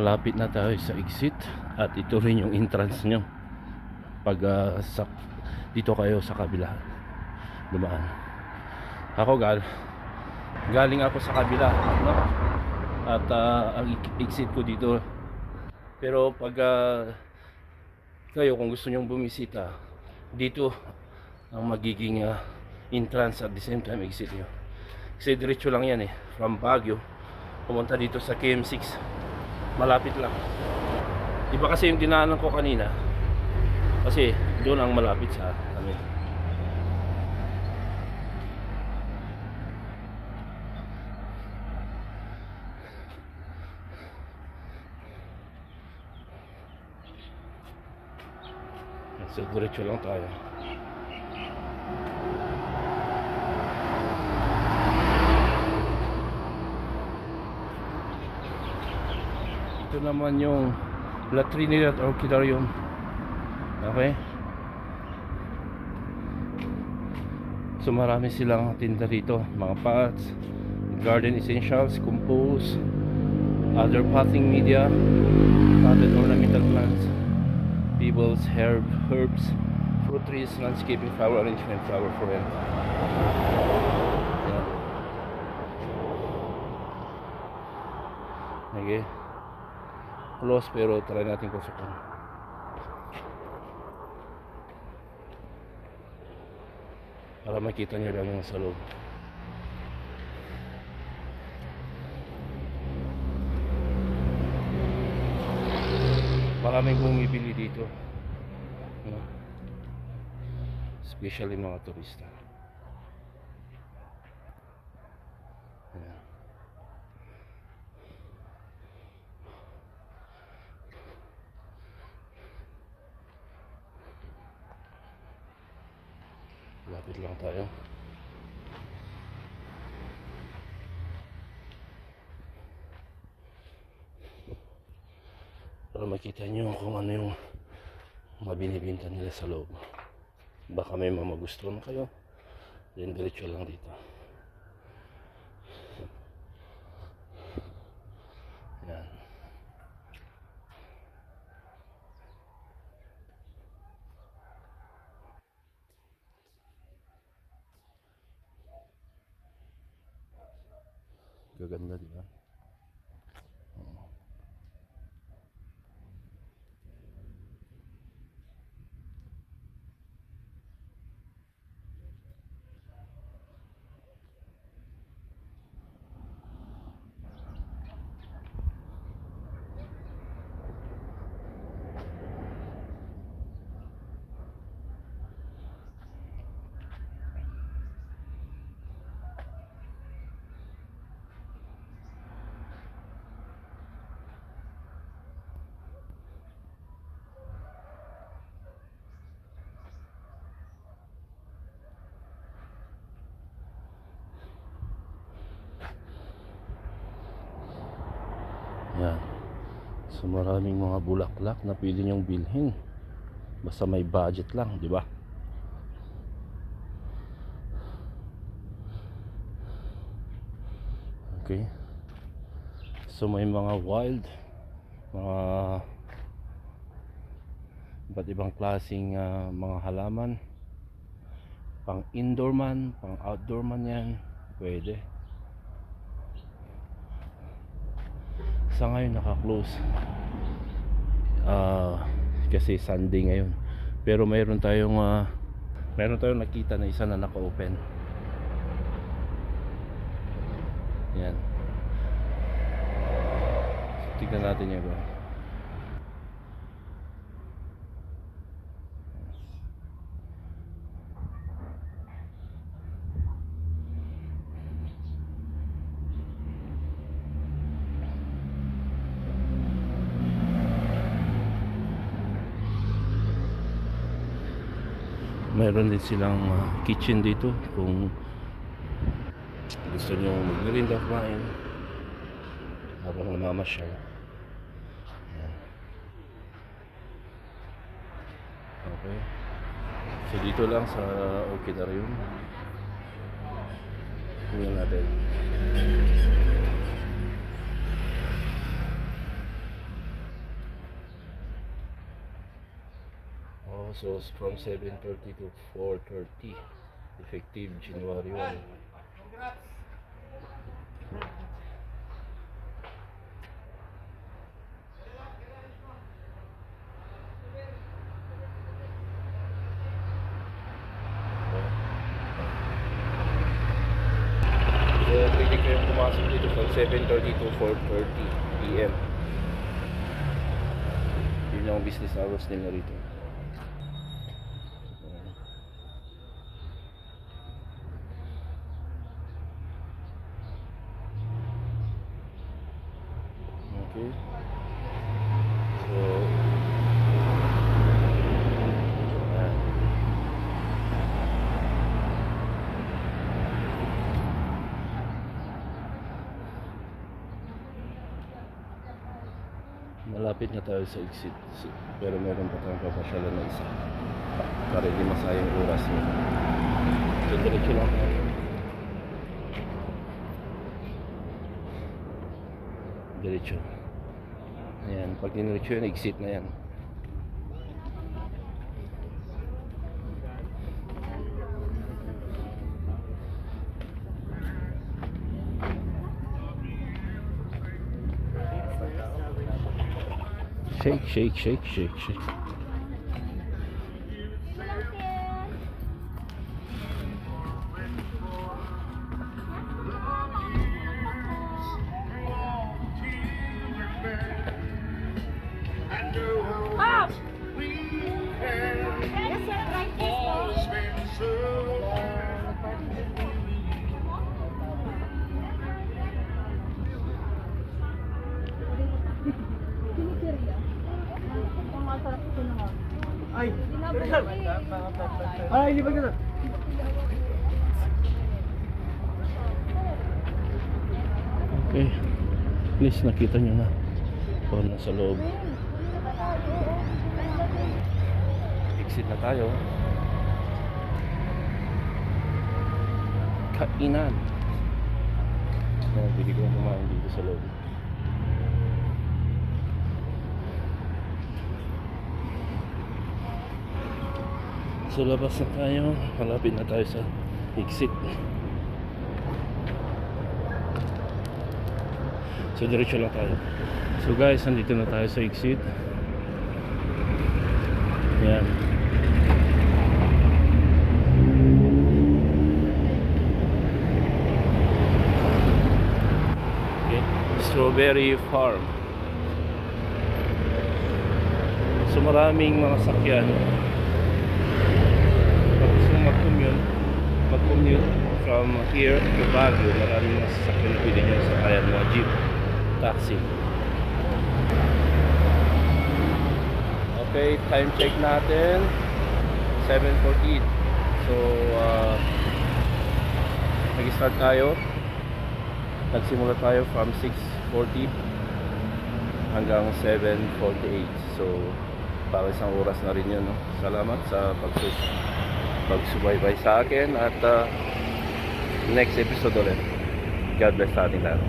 malapit na tayo sa exit at ito rin yung entrance nyo pag dito kayo sa kabila dumaan. Ako galing ako sa kabila, no? At ang exit ko dito. Pero pag kayo kung gusto nyong bumisita dito ang magiging entrance at the same time exit nyo. Kasi diretso lang yan from Baguio pumunta dito sa KM6, malapit lang. Iba kasi yung dinaanan ko kanina kasi doon ang malapit sa amin. So diretso lang tayo. Ito naman yung La Trinidad Orchidarium. Okay. So marami silang tinda dito, mga pots, garden essentials, compose, other potting media, potted ornamental plants, pebbles, herbs, fruit trees, landscaping, flower arrangement, flower for rent. Yan. Okay. Close pero try natin kusukan. Para makita nyo lang yung sa loob. Maraming bumibili dito, no? Especially mga turista. Ayan. Lapit lang tayo. Para makita nyo kung ano yung mabinibinta nila sa loob. Baka may mamagustuhan kayo, then diretso lang dito. Yan. Gaganda, di ba? Yan. So maraming mga bulaklak na pwede nyong bilhin. Basta may budget lang, di ba? Okay. So may mga wild, mga iba't ibang klaseng mga halaman. Pang indoor man, pang outdoor man yan, pwede. Sa ngayon naka-close kasi Sunday ngayon. Pero mayroon tayong nakita na isa na naka-open. Yan. Tignan natin yung iba. Mayroon din silang kitchen dito kung gusto nyo magmerinda, kumain habang namamasyal. Ayan. Okay. So dito lang sa Orchidarium. Tingnan natin. So from 7:30 to 4:30, effective January 1. So pwede kayong pumasok dito from 7:30 to 4:30 PM. Yun yung business hours nila rito. Okay. So, ayan. Malapit na tayo sa exit. Pero meron pa tayong papasyalan na isa. Para hindi masayang oras mo. So, diretso lang tayo. Diretso. Ayan, pag diniretso yun, exit na yan. Shake, shake, shake, shake, shake. Pop! Yes, sir, right this po. Ay, ay, hindi ba gano'n? Okay. Please, nakita nyo na. O, nasa loob. Exit na tayo. Kainan. Bili ko kumain dito sa loob. So labas na tayo. Malapit na tayo sa exit. So diretso lang tayo. So guys, nandito na tayo sa exit. Yan. Okay. Strawberry Farm. So maraming mga sakyan. Mag-commute from here to Baguio, maraming mga sasakyan na pwede nyo sakayan, mga jeep, taxi. Okay, time check natin 7:48. So nag-start tayo, nagsimula tayo from 6:40 hanggang 7:48. So para isang oras na rin yun, no? Salamat sa pagsubaybay sa akin at next episode ulit. God bless sa ating lahat.